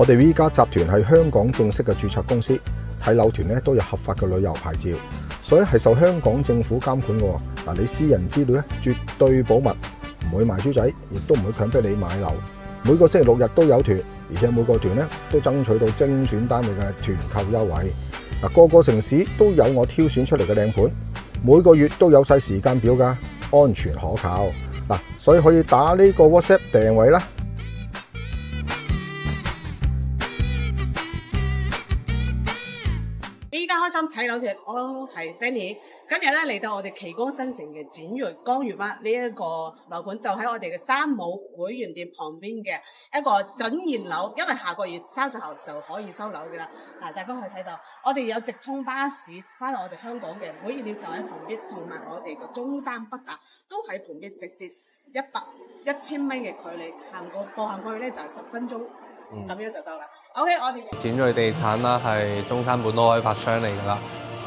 我哋 V 家集團係香港正式嘅註冊公司，睇樓團咧都有合法嘅旅遊牌照，所以係受香港政府監管嘅。嗱，你私人資料咧絕對保密，唔會賣豬仔，亦都唔會強迫你買樓。每個星期6日都有團，而且每個團咧都爭取到精選單位嘅團購優惠。嗱，個個城市都有我挑選出嚟嘅靚盤，每個月都有晒時間表㗎，安全可靠。嗱，所以可以打呢個 WhatsApp 訂位啦。依家開心睇樓團，我係 Fanny。今日咧嚟到我哋奇光新城嘅展銳江悦灣呢一個樓盤，就喺我哋嘅山姆會員店旁邊嘅一個準現樓，因為下個月30號就可以收樓嘅啦。大家可以睇到，我哋有直通巴士翻到我哋香港嘅會員店就喺旁邊，同埋我哋嘅中山北站都喺旁邊，直接1000米嘅距離，步行過去咧就係10分鐘。咁樣就得啦。OK， 我哋展銳地產啦，係中山本土開發商嚟㗎啦。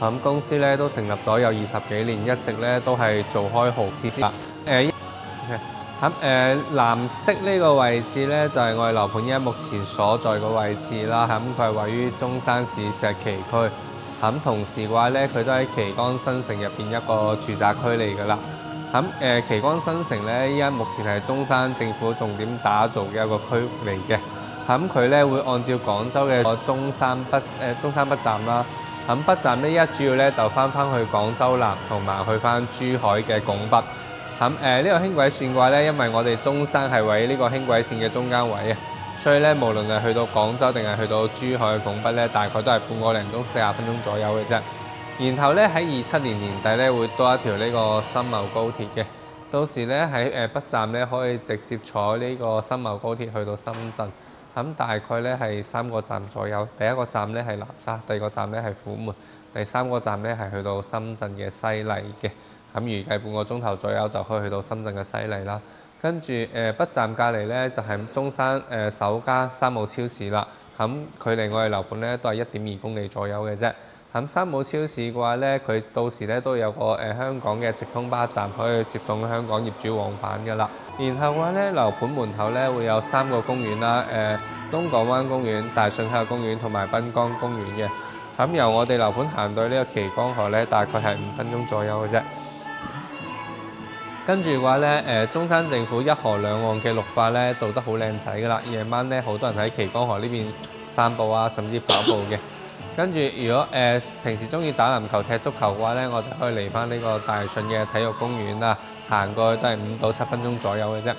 咁公司咧都成立咗有20幾年，一直咧都係做開豪斯啦。藍色呢個位置咧就係我哋樓盤依家目前所在嘅位置啦。咁佢係位於中山市石岐區。咁同時嘅話咧，佢都喺奇光新城入邊一個住宅區嚟㗎啦。咁奇光新城咧依家目前係中山政府重點打造嘅一個區域嚟嘅。咁佢咧會按照廣州嘅中山北站啦。咁北站呢，依家主要咧就翻去廣州南同埋去翻珠海嘅拱北。咁呢個輕軌線嘅話咧，因為我哋中山係位呢個輕軌線嘅中間位啊，所以咧無論係去到廣州定係去到珠海嘅拱北咧，大概都係半個零鐘40分鐘左右嘅啫。然後咧喺27年年底咧會多一條呢個深茂高鐵嘅，到時咧喺北站咧可以直接坐呢個深茂高鐵去到深圳。咁大概咧係3個站左右，第一個站咧係南沙，第二個站咧係虎門，第3個站咧係去到深圳嘅西麗嘅。咁預計半個鐘頭左右就可以去到深圳嘅西麗啦。跟住北站隔離咧就係中山首家山姆超市啦。咁距離我哋樓盤咧都係1.2公里左右嘅啫。咁山姆超市嘅話咧，佢到時咧都有個香港嘅直通巴站可以接送香港業主往返㗎啦。然後嘅話咧，樓盤門口咧會有3個公園啦，東港灣公園、大順體育公園同埋濱江公園嘅。咁由我哋樓盤行到呢個奇光河咧，大概係5分鐘左右嘅啫。跟住嘅話咧，中山政府一河兩岸嘅綠化咧做得好靚仔㗎啦。夜晚咧好多人喺奇光河呢邊散步啊，甚至跑步嘅。跟住如果平時中意打籃球、踢足球嘅話咧，我哋可以嚟翻呢個大順嘅體育公園啦，行過去都係5到7分鐘左右嘅啫。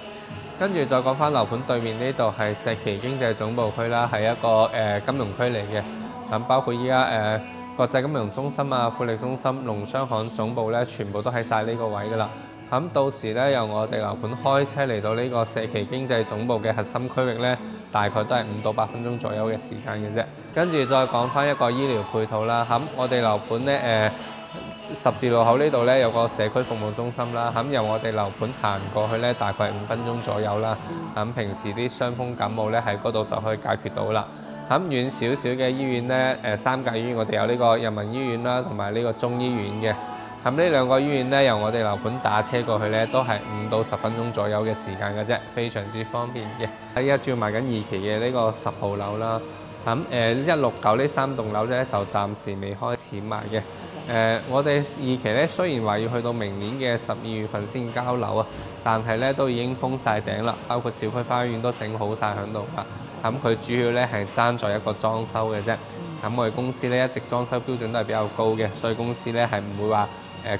跟住再講翻樓盤對面呢度係石岐經濟總部區啦，係一個金融區嚟嘅。咁包括依家國際金融中心啊、富力中心、農商行總部咧，全部都喺晒呢個位㗎啦。咁到時咧，由我哋樓盤開車嚟到呢個石岐經濟總部嘅核心區域咧，大概都係5到8分鐘左右嘅時間嘅啫。跟住再講翻一個醫療配套啦。咁我哋樓盤咧十字路口呢度咧有個社區服務中心啦。咁由我哋樓盤行過去咧，大概5分鐘左右啦。咁平時啲傷風感冒咧喺嗰度就可以解決到啦。咁遠少少嘅醫院咧，3甲醫院我哋有呢個人民醫院啦，同埋呢個中醫院嘅。咁呢2個醫院咧，由我哋樓盤打車過去咧，都係5到10分鐘左右嘅時間嘅啫，非常之方便嘅。依家主要賣緊2期嘅呢個10號樓啦。咁169呢3棟樓咧就暫時未開始賣嘅。我哋2期咧雖然話要去到明年嘅12月份先交樓啊，但係咧都已經封晒頂啦，包括小區花園都整好晒喺度啦。咁佢主要咧係爭在一個裝修嘅啫。咁我哋公司咧一直裝修標準都係比較高嘅，所以公司咧係唔會話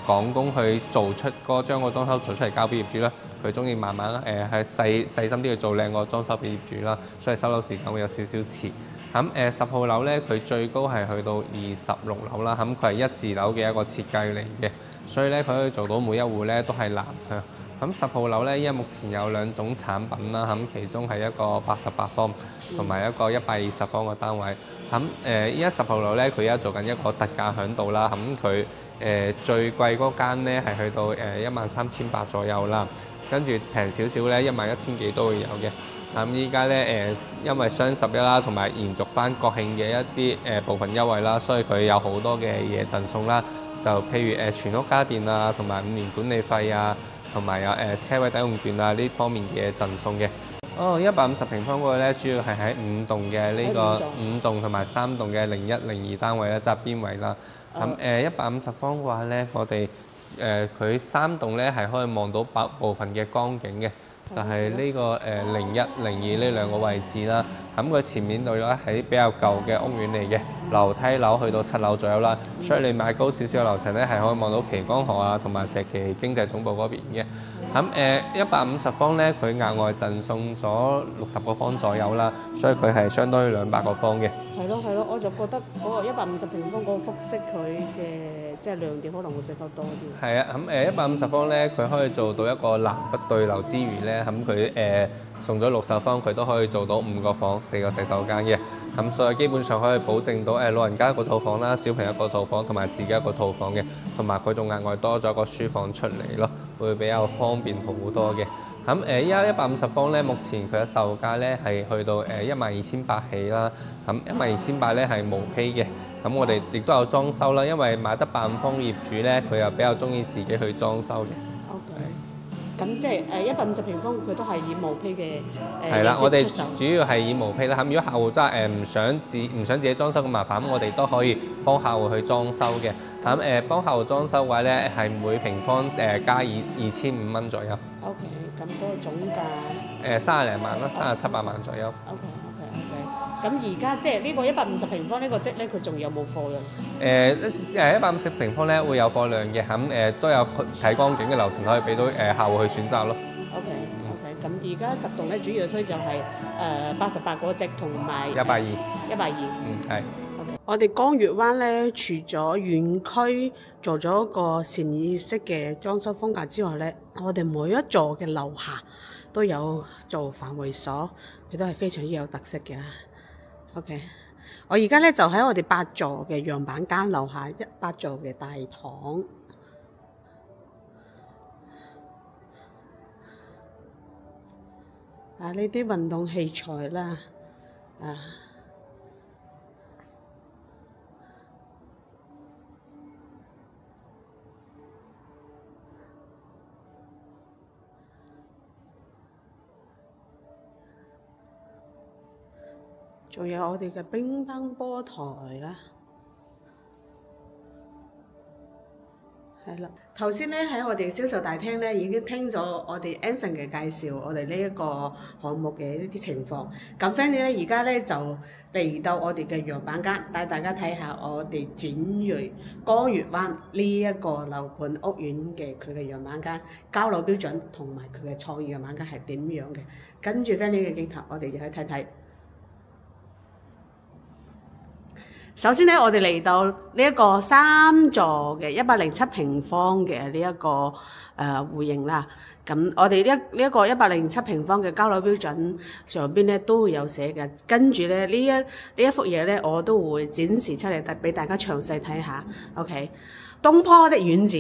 趕工去做出將個裝修做出嚟交俾業主啦。佢中意慢慢係細心啲去做靚個裝修俾業主啦，所以收樓時間會有少少遲。咁10號樓咧，佢最高係去到26樓啦。咁佢係1字樓嘅一個設計嚟嘅，所以咧佢可以做到每一戶咧都係南向。咁10號樓咧，依家目前有2種產品啦。咁其中係一個88方同埋一個120方嘅單位。咁依家10號樓咧，佢而家做緊一個特價響度啦。咁佢最貴嗰間咧係去到13800左右啦，跟住平少少咧11000幾都會有嘅。咁依家咧因為雙11啦，同埋延續翻國慶嘅一啲部分優惠啦，所以佢有好多嘅嘢贈送啦。就譬如全屋家電啊，同埋5年管理費啊，同埋有車位抵用券啊呢方面嘅贈送嘅。哦，150平方嗰個咧，主要係喺5棟嘅呢個喺5棟同埋3棟嘅01、02單位啦，側邊位啦。咁150方嘅話咧，我哋佢3棟咧係可以望到部分嘅光景嘅，就係呢個01、02呢兩個位置啦。咁佢前面度咧喺比較舊嘅屋苑嚟嘅，樓梯樓去到7樓左右啦，所以你買高少少嘅樓層咧係可以望到旗江河啊同埋石岐經濟總部嗰邊嘅。咁150方咧，佢額外贈送咗60個方左右啦，所以佢係相當於200個方嘅。係咯，我就覺得嗰個150平方嗰個複式佢嘅即係亮點可能會比較多啲。係啊，咁150方咧，佢可以做到一個南北對流之餘咧，咁佢送咗60方，佢都可以做到5個房、4個洗手間嘅。咁所以基本上可以保證到老人家一個套房啦，小朋友一個套房，同埋自己一個套房嘅，同埋佢仲額外多咗一個書房出嚟咯，會比較方便好多嘅。咁依家150方咧，目前佢嘅售價咧係去到12800起啦。咁12800咧係無批嘅。咁我哋亦都有裝修啦，因為買得8方業主咧，佢又比較中意自己去裝修嘅。咁即係150平方，佢都係以毛坯嘅係啦，我哋出售主要係以毛坯啦。咁如果客戶真係唔想自己裝修咁麻煩，咁我哋都可以幫客戶去裝修嘅。咁幫客戶裝修嘅話咧，係每平方加以2500蚊左右。OK， 咁嗰個總價30零萬啦，3700萬左右。OK。咁而家即係呢個150平方呢個積咧，佢仲有冇貨量？150平方咧會有貨量嘅，咁都有睇光景嘅樓層可以俾到客戶去選擇咯。OK，咁而家10棟咧主要推就係88個積同埋120。係。我哋江月灣咧，除咗園區做咗一個禪意式嘅裝修風格之外咧，我哋每一座嘅樓下都有做飯會所，佢都係非常之有特色嘅。OK， 我而家咧就喺我哋8座嘅樣板間樓下8座嘅大堂。呢啲運動器材啦，仲有我哋嘅乒乓波台啦，係啦。頭先咧喺我哋銷售大廳咧已經聽咗我哋 Anson 嘅介紹，我哋呢一個項目嘅一啲情況。咁 Fanny 咧而家咧就嚟到我哋嘅樣板間，帶大家睇下我哋展銳江月灣呢一個樓盤屋苑嘅佢嘅樣板間交樓標準同埋佢嘅創意樣板間係點樣嘅。跟住 Fanny 嘅鏡頭，我哋就去睇睇。首先咧，我哋嚟到呢一個3座嘅107平方嘅呢一個戶型啦。咁我哋呢一個107平方嘅交樓標準上邊咧都會有寫嘅。跟住咧呢一幅嘢咧，我都會展示出嚟，俾大家詳細睇下。OK， 東坡的院子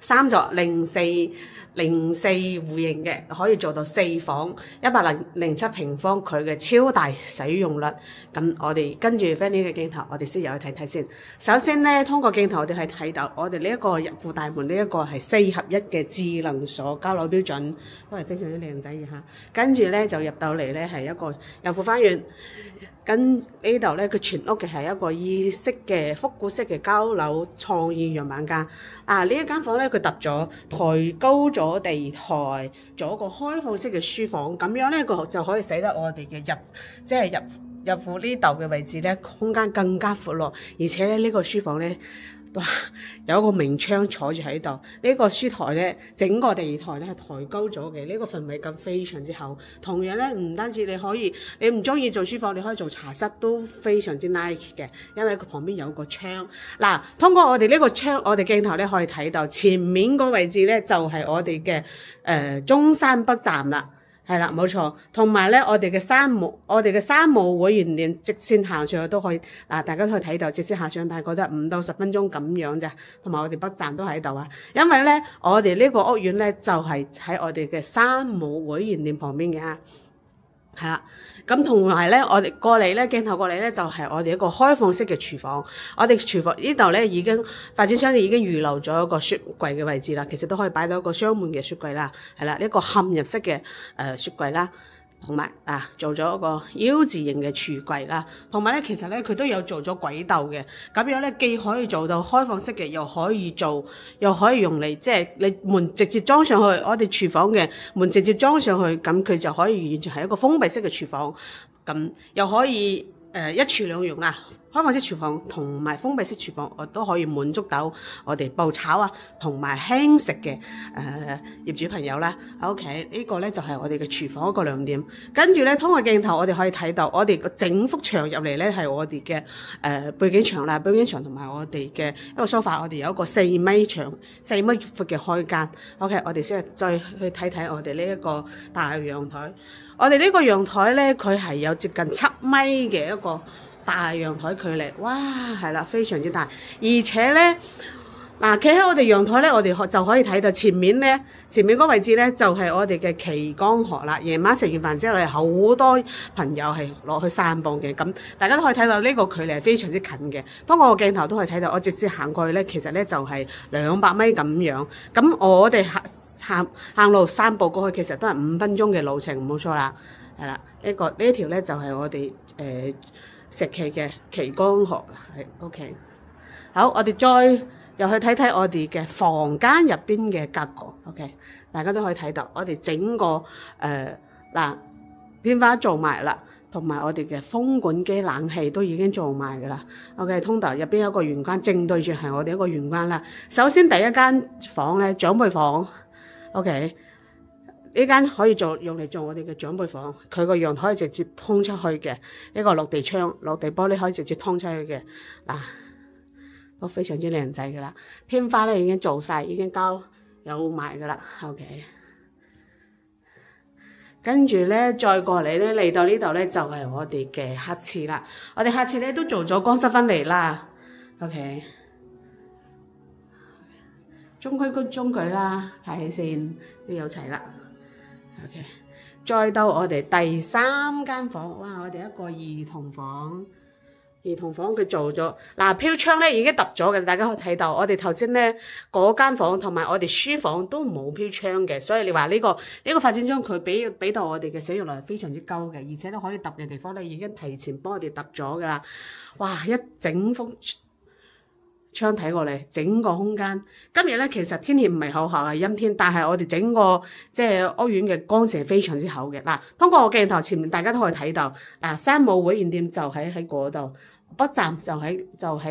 3座04戶型嘅，可以做到4房107平方，佢嘅超大使用率。咁我哋跟住 Fanny 嘅鏡頭，我哋先入去睇睇先。首先咧，通過鏡頭我哋係睇到我哋呢一個入戶大門呢一個係4合1嘅智能鎖交樓標準，都係非常之靚仔嘅嚇。跟住咧就入到嚟咧係一個入戶花園。跟呢度咧，佢全屋嘅係一個意式嘅復古式嘅交樓創意樣板間。呢一間房咧，佢揼咗抬高咗地台，做一個開放式嘅書房，咁樣咧佢就可以使得我哋嘅入戶呢度嘅位置咧，空間更加闊落，而且咧呢個書房咧。哇！有一個明窗坐住喺度，呢個書台咧，整個地台咧係抬高咗嘅，呢個氛圍感非常之好。同樣咧，唔單止你唔中意做書房，你可以做茶室都非常之 nice 嘅，因為佢旁邊有個窗。嗱，通過我哋呢個窗，我哋鏡頭咧可以睇到前面個位置咧就係我哋嘅中山北站啦。係啦，冇錯。同埋咧，我哋嘅山姆會員店直線行上去都可以，大家都可以睇到，直線行上大概得5到10分鐘咁樣咋。同埋我哋北站都喺度啊。因為咧，我哋呢個屋苑咧就係喺我哋嘅山姆會員店旁邊嘅啊。係啦，咁同埋咧，我哋過嚟咧，鏡頭過嚟咧，就係我哋一個開放式嘅廚房。我哋廚房呢度咧已經發展商已經預留咗一個雪櫃嘅位置啦，其實都可以擺到一個雙門嘅雪櫃啦。係啦，一個嵌入式嘅雪櫃啦。同埋做咗一個 U 字形嘅櫥櫃啦，同埋咧其實咧佢都有做咗軌道嘅，咁樣咧既可以做到開放式嘅，又可以用嚟即係你門直接裝上去，我哋廚房嘅門直接裝上去，咁佢就可以完全係一個封閉式嘅廚房，咁又可以一廚兩用啦。開放式廚房同埋封閉式廚房，我都可以滿足到我哋爆炒啊，同埋輕食嘅業主朋友啦。OK， 呢個咧就係我哋嘅廚房一個亮點。跟住咧，通過鏡頭我哋可以睇到，我哋個整幅牆入嚟咧係我哋嘅背景牆啦，背景牆同埋我哋嘅一個 sofa， 我哋有一個4米長、4米闊嘅開間。OK， 我哋先再去睇睇我哋呢一個大陽台。我哋呢個陽台咧，佢係有接近7米嘅一個大陽台距離，哇，係啦，非常之大，而且咧，企喺我哋陽台咧，我哋就可以睇到前面嗰位置咧，就係我哋嘅旗江河啦。夜晚食完飯之後咧，好多朋友係落去散步嘅，咁大家都可以睇到呢個距離係非常之近嘅。當我個鏡頭都可以睇到，我直接行過去咧，其實咧就係200米咁樣。咁我哋行路散步過去，其實都係5分鐘嘅路程，冇錯啦，係啦。呢一條咧就係我哋石岐嘅旗江河，係 OK。好，我哋再又去睇睇我哋嘅房間入邊嘅格局 ，OK。大家都可以睇到，我哋整個天花做埋啦，同埋我哋嘅風管機、冷氣都已經做埋噶啦。OK， 通道入邊有一個玄關，正對住係我哋一個玄關啦。首先第一間房咧，長輩房 ，OK。呢間可以用嚟做我哋嘅長輩房，佢個陽台可以直接通出去嘅，一個落地窗、落地玻璃可以直接通出去嘅，都非常之靚仔噶啦。天花咧已經做晒，已經交有埋噶啦 ，OK。跟住咧再過嚟咧，嚟到呢度咧就係我哋嘅客廁啦。我哋客廁咧都做咗乾濕分離啦 ，OK。中區啦，排氣扇都有齊啦。OK， 再到我哋第3間房，哇！我哋一個兒童房佢做咗飄窗咧已經揼咗嘅，大家可以睇到。我哋頭先咧嗰間房同埋我哋書房都冇飄窗嘅，所以你話呢個發展商佢俾到我哋嘅使用量係非常之高嘅，而且都可以揼嘅地方咧已經提前幫我哋揼咗噶啦。哇！一整幅窗睇過嚟，整個空間。今日咧其實天氣唔係好好，係陰天，但係我哋整個即係屋苑嘅光線非常之好嘅。通過我鏡頭前面，大家都可以睇到，山姆會員店就喺嗰度，北站就喺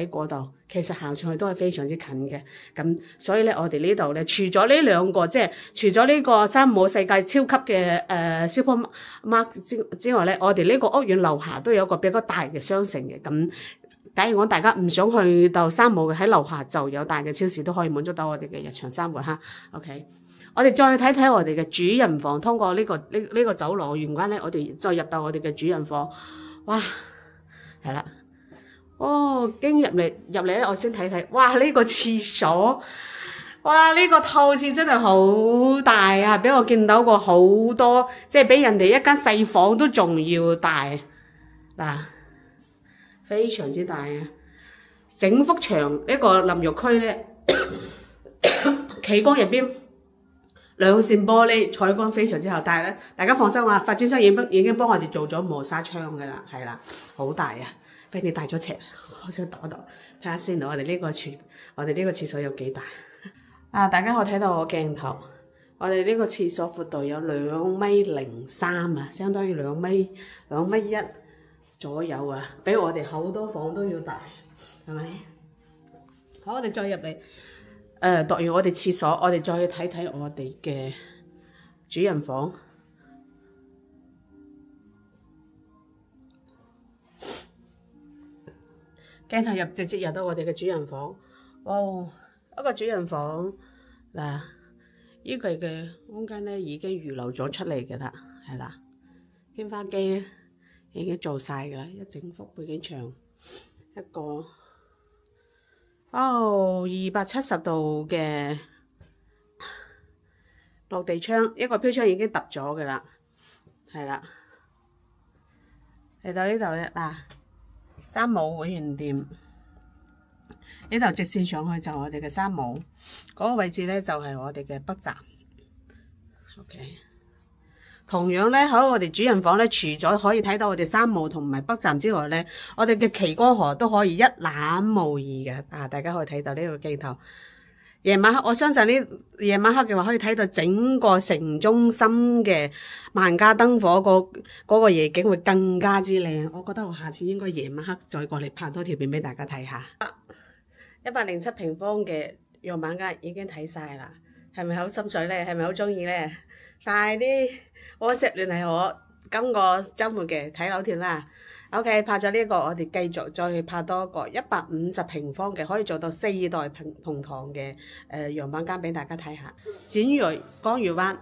嗰度。其實行上去都係非常之近嘅。咁所以咧，我哋呢度咧，除咗呢兩個，即係除咗呢個山姆世界超級嘅Supermarket之外咧，我哋呢個屋苑樓下都有一個比較大嘅商城嘅。咁假如講大家唔想去到山姆嘅，喺樓下就有大嘅超市，都可以滿足到我哋嘅日常生活哈。OK， 我哋再睇睇我哋嘅主人房，通過呢個走廊玄關咧，我哋再入到我哋嘅主人房。哇，係啦，經入嚟咧，我先睇睇，哇！呢個廁所，哇！呢個透廁真係好大啊，俾我見到過好多，即係比人哋一間細房都仲要大非常之大啊！整幅牆呢個淋浴區咧，企缸入邊兩扇玻璃，採光非常之好。但係咧，大家放心啊，發展商已經幫我哋做咗磨砂窗噶啦，係啦，好大啊！俾你帶咗尺，我想度一度，睇下先。我哋呢個廁所有幾大？大家可以睇到我鏡頭，我哋呢個廁所闊度有2.03米啊，相當於2米1左右啊，比我哋好多房都要大，係咪？好，我哋再入嚟，讀完我哋廁所，我哋再去睇睇我哋嘅主人房。鏡頭直接入到我哋嘅主人房，一個主人房依個嘅空間咧已經預留咗出嚟嘅啦，係啦，天花機已經做晒㗎啦，一整幅背景牆，一個270度嘅落地窗，一個飄窗已經揼咗㗎啦，係啦，嚟到呢度咧山姆會員店，呢度直線上去就我哋嘅山姆，嗰個位置咧就係我哋嘅北站。OK，同樣咧喺我哋主人房咧，除咗可以睇到我哋三毛同埋北站之外咧，我哋嘅旗江河都可以一覽無遺嘅。啊，大家可以睇到呢個鏡頭。夜晚黑，我相信呢夜晚黑嘅話，可以睇到整個城中心嘅萬家燈火嗰個夜景會更加之靚。我覺得我下次應該夜晚黑再過嚟拍多條片俾大家睇下。107平方嘅樣板間已經睇晒啦，係咪好心水咧？係咪好中意咧？快啲 WhatsApp 聯繫我，今個週末嘅睇樓團啦。OK， 拍咗呢個，我哋繼續再去拍多一個150平方嘅，可以做到4代同堂嘅樣板間俾大家睇下。展銳江裕灣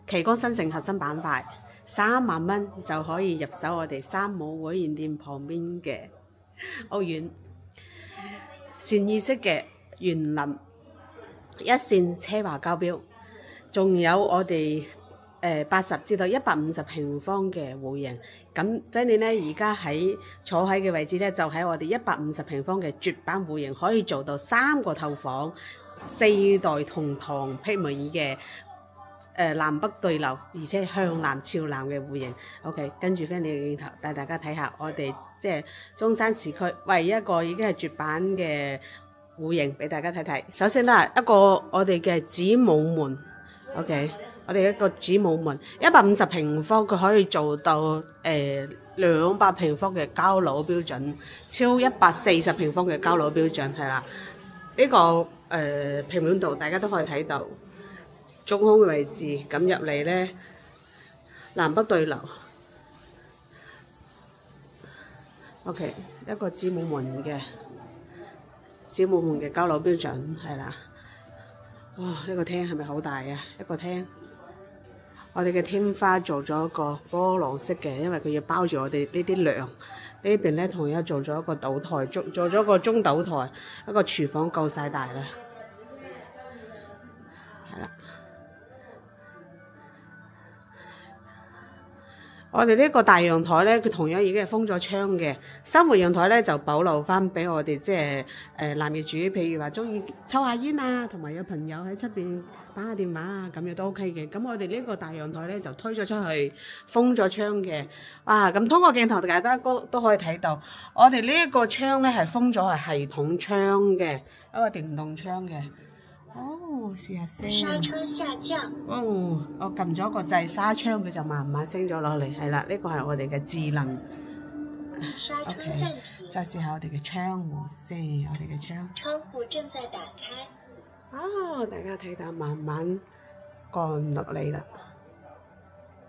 旗江新城核心板塊，3萬蚊就可以入手我哋三冇會員店旁邊嘅屋苑，善意式嘅園林一線奢華交標，仲有我哋80至到150平方嘅戶型。咁跟住咧，而家坐喺嘅位置咧，就喺我哋150平方嘅絕版戶型，可以做到3個透房、4代同堂媲美嘅南北對流，而且向南朝南嘅戶型。OK， 跟住翻你嘅鏡頭帶大家睇下我哋即係中山市區唯一一個已經係絕版嘅戶型俾大家睇睇。首先啦，一個我哋嘅子母門 ，OK。我哋一個子母門150平方，佢可以做到200平方嘅交樓標準，超140平方嘅交樓標準係啦。呢個平面圖大家都可以睇到，中空嘅位置咁入嚟咧，南北對流。OK， 一個子母門嘅交樓標準係啦。哇！呢個廳係咪好大啊？一個廳。我哋嘅天花做咗一個波浪式嘅，因為佢要包住我哋呢啲梁。呢邊咧同樣做咗一個島台，做咗個中島台，一個廚房夠晒大啦。係啦，我哋呢個大陽台咧，佢同樣已經係封咗窗嘅。生活陽台咧就保留翻俾我哋即係男業主，譬如話中意抽下煙啊，同埋有朋友喺出邊打下電話啊，咁樣都 OK 嘅。咁我哋呢個大陽台咧就推咗出去，封咗窗嘅。哇！咁通過鏡頭大家都可以睇到，我哋呢一個窗咧係封咗係系統窗嘅，一個電動窗嘅。哦，試下聲。紗窗下降。哦，我撳咗個掣，紗窗佢就慢慢升咗落嚟，係啦，呢個係我哋嘅智能。OK， 再試下我哋嘅窗戶先，我哋嘅窗。窗戶正在打開。哦，大家睇到慢慢降落嚟啦。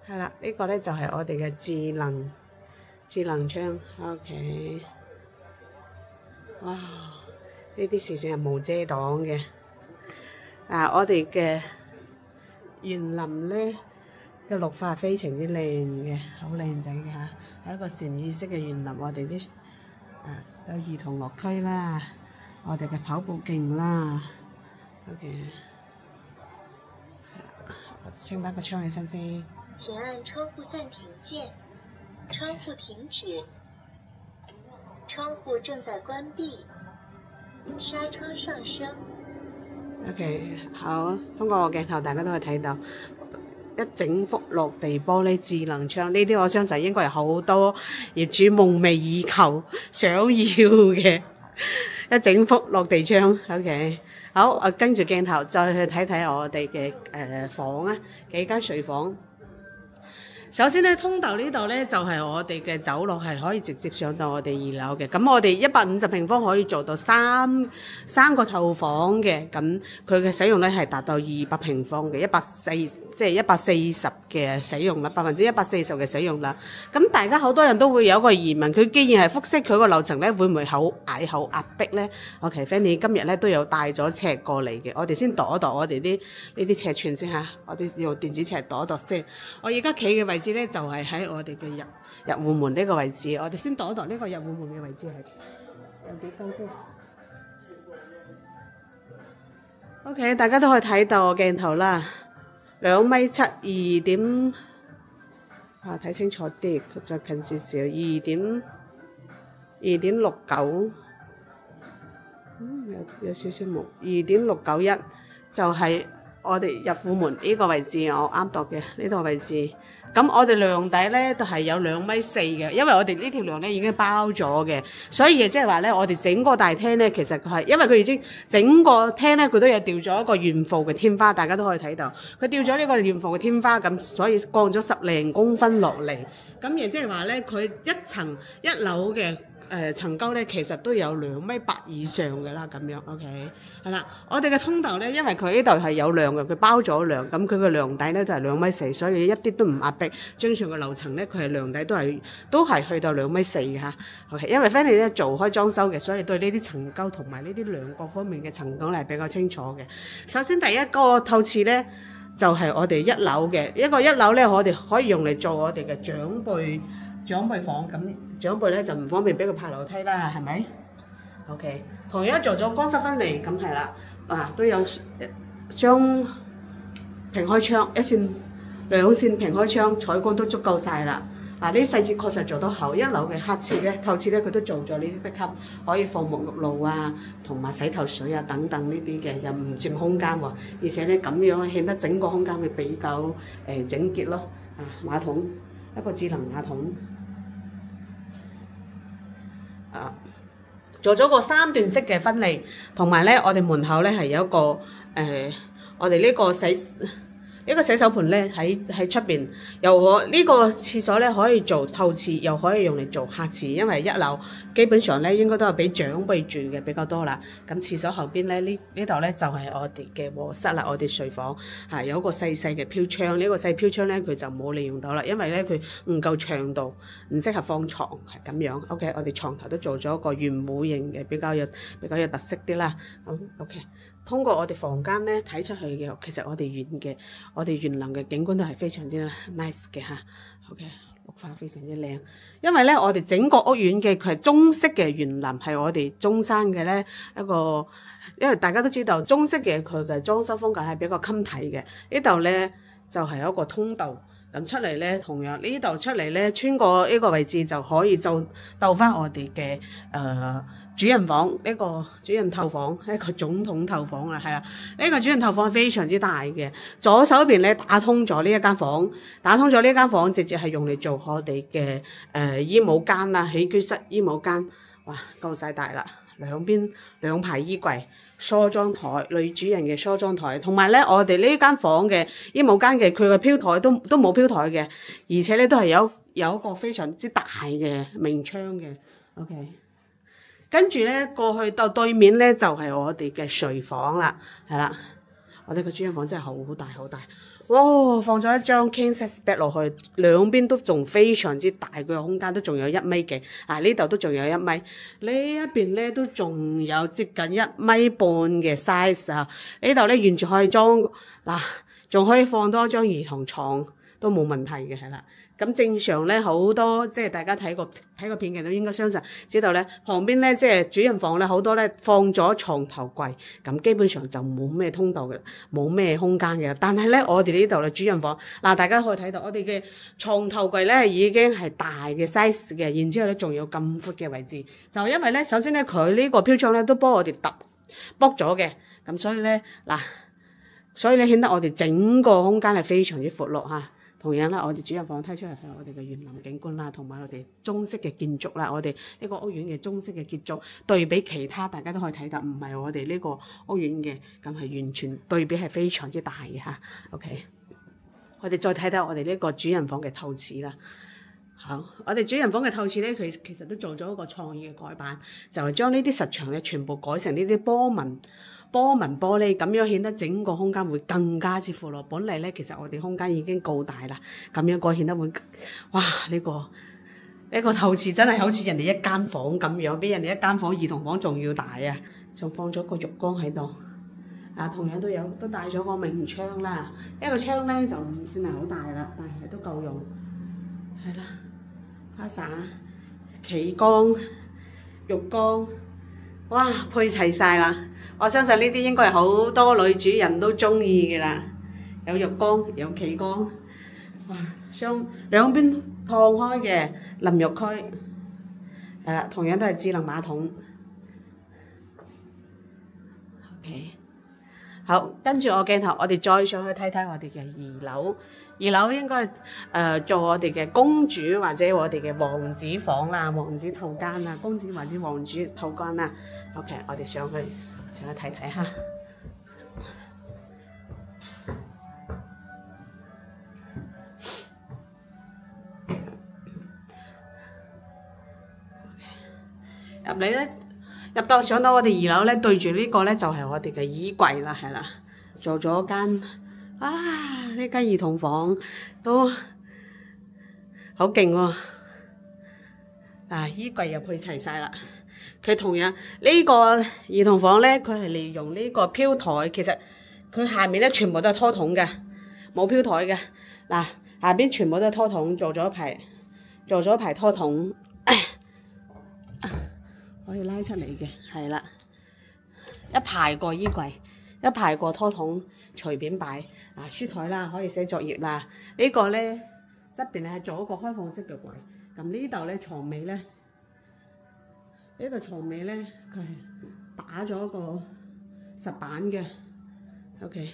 係啦，呢個咧就係我哋嘅智能窗。OK， 哇，呢啲視線係冇遮擋嘅。我哋嘅園林咧嘅綠化非常之靚嘅，好靚仔嘅嚇，係一個禪意式嘅園林。我哋啲有兒童樂區啦，我哋嘅跑步徑啦。OK， 我升翻個窗起身先。請按窗戶暫停鍵，窗戶停止，窗戶正在關閉，紗窗上升。OK， 好，通過個鏡頭大家都可以睇到一整幅落地玻璃智能窗，呢啲我相信應該係好多業主夢寐以求想要嘅一整幅落地窗。OK， 好，我跟住鏡頭再去睇睇我哋嘅房啊，幾間睡房。首先咧，通道呢度咧就係我哋嘅走廊，係可以直接上到我哋2樓嘅。咁我哋150平方可以做到三個透房嘅，咁佢嘅使用率係達到200平方嘅140嘅使用率，140%嘅使用率。咁大家好多人都會有個疑問，佢既然係複式，佢個樓層咧會唔會好矮好壓迫咧？OK，Fanny 今日咧都有帶咗尺過嚟嘅，我哋先度一度我哋呢啲尺寸先嚇，我哋用電子尺度一度先。我而家企嘅位置咧就係喺我哋嘅入戶門呢個位置，我哋先度一度呢個入戶門嘅位置係有幾高先。OK， 大家都可以睇到我鏡頭啦，2.7米2.，睇清楚啲，再近少少2.69，有少少木2.691，就係我哋入庫門呢個位置，我啱度嘅呢個位置。咁我哋梁底咧都係有2.4米嘅，因為我哋呢條梁咧已經包咗嘅，所以即係話咧，我哋整個大廳咧，其實佢係因為佢已經整個廳咧，佢都有吊咗一個懸浮嘅天花，大家都可以睇到，佢吊咗呢個懸浮嘅天花，咁所以降咗10零公分落嚟，咁亦即係話咧，佢一樓嘅。層高咧其實都有2.8米以上嘅啦，咁樣 OK 係啦。我哋嘅通道咧，因為佢呢度係有梁嘅，佢包咗梁，咁佢個梁底咧都係2.4米，所以一啲都唔壓迫。正常嘅樓層咧，佢係梁底都係去到2.4米嘅嚇。OK， 因為 Fanny 咧做開裝修嘅，所以對呢啲層高同埋呢啲梁各方面嘅層高係比較清楚嘅。首先第一個透廁咧，就係我哋一樓嘅一樓咧，我哋可以用嚟做我哋嘅長輩房，咁長輩咧就唔方便俾佢爬樓梯啦，係咪 ？OK， 同樣做咗乾濕分離，咁係啦，都有將平開窗1線2線平開窗，採光都足夠晒啦。呢啲細節確實做得好，一樓嘅客廁咧、透廁咧，佢都做咗呢啲壁級，可以放沐浴露啊，同埋洗頭水啊等等呢啲嘅，又唔佔空間喎，而且咧咁樣顯得整個空間會比較整潔咯。馬桶一個智能馬桶。做咗個3段式嘅分離，同埋咧，我哋門口咧係有一個我哋呢個洗手盆咧喺出邊，由我呢個廁所咧可以做透廁，又可以用嚟做客廁，因為一樓基本上咧應該都係俾長輩住嘅比較多啦。咁廁所後邊咧呢度咧就係我哋嘅臥室啦，我哋睡房有一個細細嘅飄窗，呢個細飄窗咧佢就冇利用到啦，因為咧佢唔夠長度，唔適合放床係咁樣。OK， 我哋床頭都做咗一個圓弧形嘅，比較有特色啲啦。咁 OK。通過我哋房間咧睇出去嘅，其實我哋園林嘅景觀都係非常之 nice 嘅嚇。OK， 綠化非常之靚。因為咧，我哋整個屋苑嘅佢係中式嘅園林，係我哋中山嘅咧一個，因為大家都知道中式嘅佢嘅裝修風格係比較襟睇嘅。呢度咧就係一個通道，咁出嚟咧同樣呢度出嚟咧穿過呢個位置就可以就到翻我哋嘅主人房，呢個主人透房，一個總統透房啦，係啦，呢個主人透房非常之大嘅，左手邊咧打通咗呢一間房，直接係用嚟做我哋嘅衣帽間啦，起居室衣帽間，哇，夠晒大啦，兩邊2排衣櫃、梳妝台，女主人嘅梳妝台，同埋咧我哋呢間房嘅衣帽間嘅佢嘅飄台都冇飄台嘅，而且咧都係有一個非常之大嘅明窗嘅 ，OK。跟住咧過去到對面咧就係我哋嘅睡房啦，係啦，我哋個主人房真係好大好大，哇！放咗一張 king size bed 落去，兩邊都仲非常之大嘅空間，都仲有1米嘅，呢度都仲有1米，呢一邊咧都仲有接近1.5米嘅 size 啊！呢度咧完全可以裝仲可以放多張兒童床都冇問題嘅，係啦。咁正常咧好多即係大家睇過片嘅都應該相信知道咧，旁邊咧即係主人房咧好多咧放咗床頭櫃，咁基本上就冇咩通道嘅，冇咩空間嘅。但係咧我哋呢度咧主人房大家可以睇到我哋嘅床頭櫃咧已經係大嘅 size 嘅，然之後咧仲有咁闊嘅位置，就因為咧首先咧佢呢個飄窗咧都幫我哋剝咗嘅，咁所以咧顯得我哋整個空間係非常之闊落嚇。同樣啦，我哋主人房睇出嚟係我哋嘅園林景觀啦，同埋我哋中式嘅建築啦，我哋呢個屋苑嘅中式嘅建築對比其他，大家都可以睇到，唔係我哋呢個屋苑嘅，咁係完全對比係非常之大嘅嚇。OK， 我哋再睇睇我哋呢個主人房嘅透廁啦。好，我哋主人房嘅透廁咧，佢其實都做咗一個創意嘅改版，就係將呢啲實牆咧全部改成呢啲波紋玻璃，咁樣顯得整個空間會更加之闊落。本嚟咧，其實我哋空間已經夠大啦，咁樣改顯得會，哇！呢個透廁真係好似人哋一間房咁樣，比人哋一間房兒童房仲要大啊！仲放咗個浴缸喺度，同樣都帶咗個明窗啦。一個窗咧就唔算係好大啦，但係都夠用。係啦，花灑、企缸、浴缸，哇，配齊晒啦！我相信呢啲應該係好多女主人都中意嘅啦，有浴缸，有企缸，哇！兩邊趟開嘅淋浴區，係啦，同樣都係智能馬桶。OK，好，跟住我鏡頭，我哋再上去睇睇我哋嘅二樓。二樓應該做我哋嘅公主或者我哋嘅王子房啦、王子套間啦、公主或者王子套間啦。OK， 我哋上去睇睇下。入嚟咧，上到我哋二樓咧，對住呢個咧就係我哋嘅衣櫃啦，係啦，做咗間呢間兒童房都好勁喎。衣櫃又配齊晒啦。佢同樣呢個兒童房咧，佢係利用呢個飄台，其實佢下面咧全部都係拖筒嘅，冇飄台嘅。嗱，下邊全部都係拖筒，做咗一排拖筒。可以拉出嚟嘅，係啦，一排個衣櫃，一排個拖筒，隨便擺書台啦，可以寫作業啦。呢個咧側邊係做一個開放式嘅櫃，咁呢度咧床尾咧，呢度床尾咧佢係打咗個實板嘅 ，OK。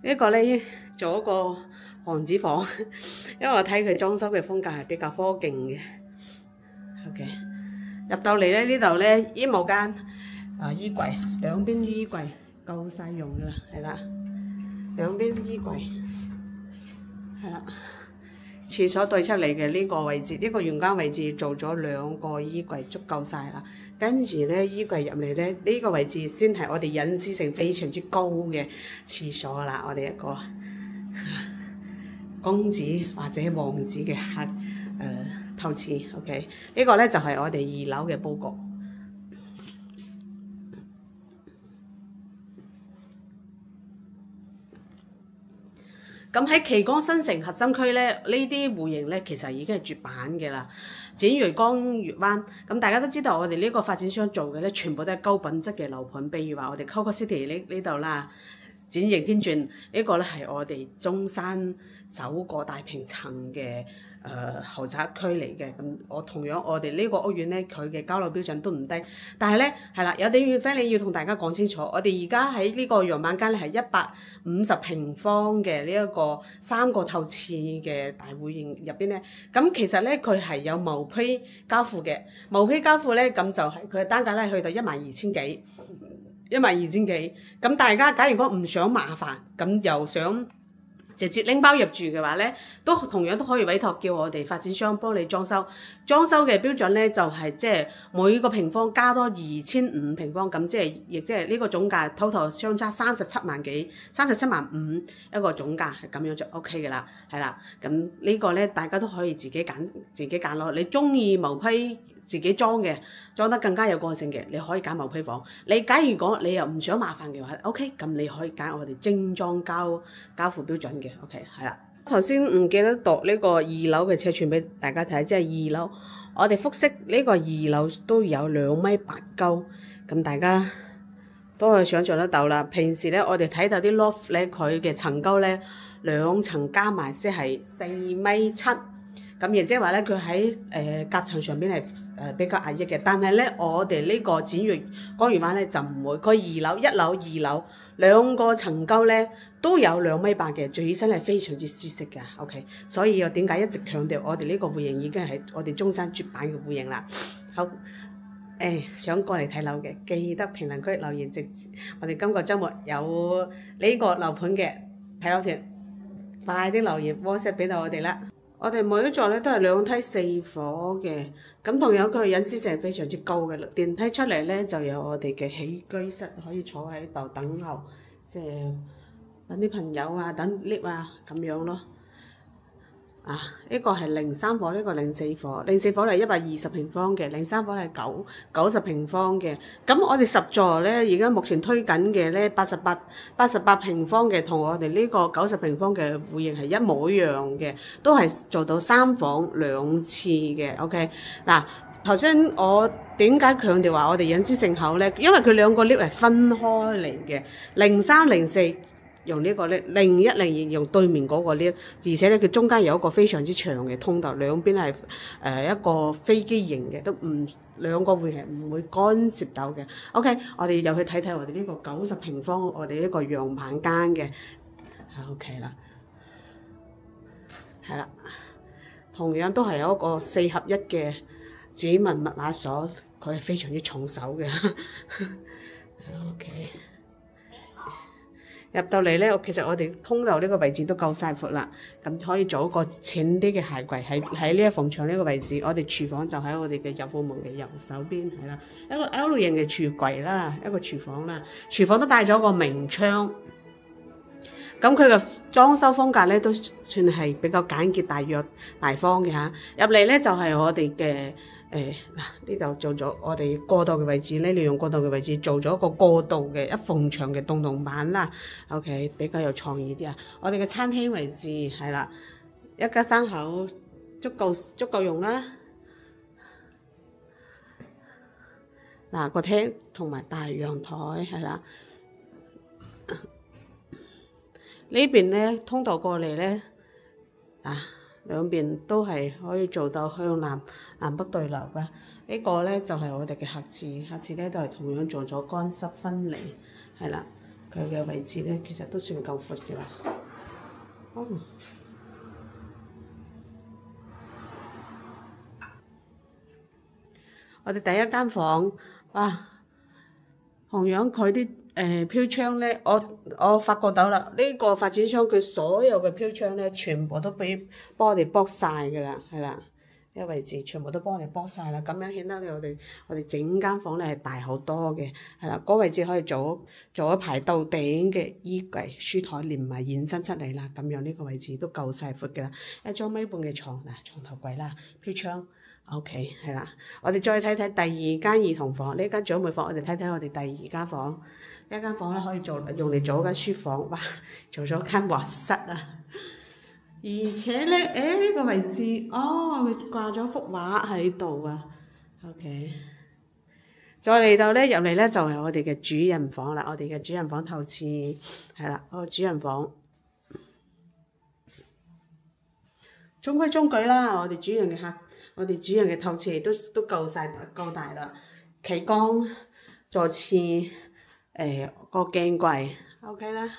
呢個咧做一個王子房，因為我睇佢裝修嘅風格係比較科勁嘅。OK， 入到嚟咧呢度咧衣帽間衣櫃，兩邊衣櫃夠晒用噶啦，係啦，兩邊衣櫃係啦。廁所對出嚟嘅呢個位置，呢個玄關位置做咗兩個衣櫃，足夠晒啦。跟住咧衣櫃入嚟咧呢個位置先係我哋隱私性非常之高嘅廁所啦，我哋一個公子或者王子嘅透廁 ，OK， 呢個咧就係我哋二樓嘅佈局。咁喺旗江新城核心區咧，呢啲戶型咧其實已經係絕版嘅啦。展銳江粵灣，咁大家都知道我哋呢個發展商做嘅咧，全部都係高品質嘅樓盤，譬如話我哋 Coco City 呢度啦。展翼天鑽呢個咧係我哋中山首個大平層嘅豪宅區嚟嘅，咁我哋呢個屋苑咧，佢嘅交樓標準都唔低，但係咧係啦，有啲 friend 要同大家講清楚，我哋而家喺呢個洋板間咧係150平方嘅呢一個3個透廁嘅大戶型入邊咧，咁其實咧佢係有毛坯交付嘅，毛坯交付咧咁就係佢嘅單價咧去到12000幾。12000幾，咁大家假如果唔想麻煩，咁又想直接拎包入住嘅話咧，同樣都可以委託叫我哋發展商幫你裝修。裝修嘅標準咧就係即係每個平方加多2500平方，咁亦即係呢個總價 total 相差37萬幾，37萬5一個總價係咁樣就 OK 嘅啦，係啦。咁呢個咧大家都可以自己揀咯。你中意毛坯自己裝得更加有個性嘅，你可以揀毛坯房。假如果你又唔想麻煩嘅話 ，OK， 咁你可以揀我哋精裝交付標準嘅 ，OK， 係啦。頭先唔記得讀呢個二樓嘅尺寸俾大家睇，即係二樓，我哋複式呢個二樓都有2.8米，咁大家都可以想象得到啦。平時咧，我哋睇到啲 loft 咧，佢嘅層高咧2層加埋先係4.7米。咁亦即係話咧，佢喺夾層上邊係比較壓抑嘅，但係咧，我哋呢個展銳江粵灣咧就唔會，佢1樓、2樓兩個層高咧都有2.8米嘅，住起身係非常之舒適嘅 ，OK。所以我點解一直強調我哋呢個戶型已經係我哋中山絕版嘅戶型啦。好，想過嚟睇樓嘅，記得評論區留言直接。我哋今個週末有呢個樓盤嘅睇樓團，快啲留言 WhatsApp 俾到我哋啦。我哋每一座咧都係2梯4伙嘅，咁同樣佢隱私性係非常之高嘅。電梯出嚟咧就有我哋嘅起居室，可以坐喺度等候，即係等啲朋友啊、等 lift 啊咁樣咯。呢個係03伙，呢個04伙，04伙係120平方嘅，03伙係90平方嘅。咁我哋10座咧，而家目前推緊嘅咧88平方嘅，同我哋呢個90平方嘅戶型係一模一樣嘅，都係做到3房2廁嘅。OK， 嗱，頭先我點解強調話我哋隱私性好咧？因為佢兩個 lift 係分開嚟嘅，03、04用呢個咧0102用對面嗰個 lift，而且咧佢中間有一個非常之長嘅通道，兩邊係一個飛機型嘅，都唔兩個會係唔會干涉到嘅。OK， 我哋又去睇睇我哋呢個90平方我哋呢個樣板間嘅。OK 啦，係啦，同樣都係有一個4合1嘅指紋密碼鎖，佢係非常之重手嘅。OK。入到嚟咧，其實我哋通道呢個位置都夠晒闊啦，咁可以做一個淺啲嘅鞋櫃喺呢一縫牆呢個位置。我哋廚房就喺我哋嘅入戶門嘅右手邊，係啦，一個 L 型嘅櫥櫃啦，一個廚房啦，廚房都帶咗個明窗。咁佢嘅裝修風格咧都算係比較簡潔大方嘅嚇。入嚟咧就係我哋嘅。呢度做咗我哋過道嘅位置咧，利用過道嘅位置做咗一個過道嘅一縫牆嘅洞洞板啦。OK， 比較有創意啲啊！我哋嘅餐廳位置係啦，一家三口足夠用啦。嗱，個廳同埋大陽台係啦，呢邊咧通道過嚟咧兩邊都係可以做到向南北對流嘅。呢個咧就係我哋嘅客廁，客廁咧都係同樣做咗乾濕分離，係啦，佢嘅位置咧其實都算夠闊嘅啦。我哋第一間房，哇，同樣佢啲飄窗咧，我發覺到啦，呢個發展商佢所有嘅飄窗咧，全部都幫我哋剝晒㗎啦，係啦，呢個位置全部都幫我哋剝晒啦，咁樣顯得我哋整間房咧係大好多嘅，係啦，嗰位置可以做一排到頂嘅衣櫃、書台連埋延伸出嚟啦，咁樣呢個位置都夠晒闊㗎啦，一張米半嘅床頭櫃啦，飄窗。OK， 係啦，我哋再睇睇第二間兒童房，呢間長輩房，我哋睇睇我哋第二間房，呢間房咧可以用嚟做一間書房，哇，做咗間畫室啊！而且咧，呢個位置，佢掛咗幅畫喺度啊。OK， 再嚟到咧入嚟咧就係我哋嘅主人房啦，我哋嘅主人房透廁係啦，個主人房中規中矩啦，我哋主人嘅透廁都夠大啦，企缸、座廁、個鏡櫃 ，OK 啦，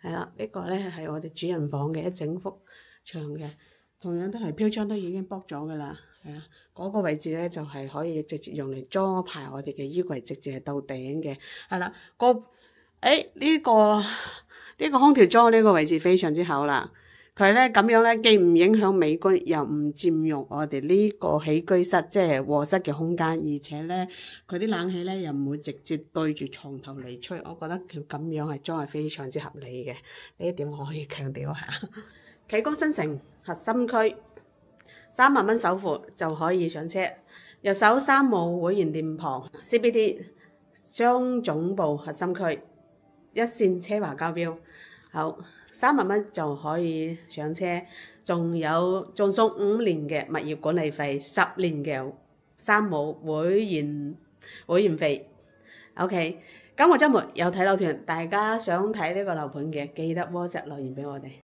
係啦，呢個咧係我哋主人房嘅一整幅牆嘅，同樣都係飄窗都已經剝咗噶啦，係啊，嗰個位置咧就係可以直接用嚟裝一排我哋嘅衣櫃，直接係到頂嘅，係啦，呢個空調裝呢個位置非常之好啦。佢咧咁樣咧，既唔影響美觀，又唔佔用我哋呢個起居室，即係臥室嘅空間，而且咧佢啲冷氣咧又唔會直接對住床頭嚟吹，我覺得佢咁樣係裝係非常之合理嘅，呢一點我可以強調下。啟光新城核心區，3萬蚊首付就可以上車，入手山姆會員店旁 CBD 雙總部核心區，一線奢華交標，好。3萬蚊就可以上車，仲送5年嘅物業管理費，10年嘅山姆會員費。OK，今個週末有睇樓團，大家想睇呢個樓盤嘅，記得WhatsApp留言俾我哋。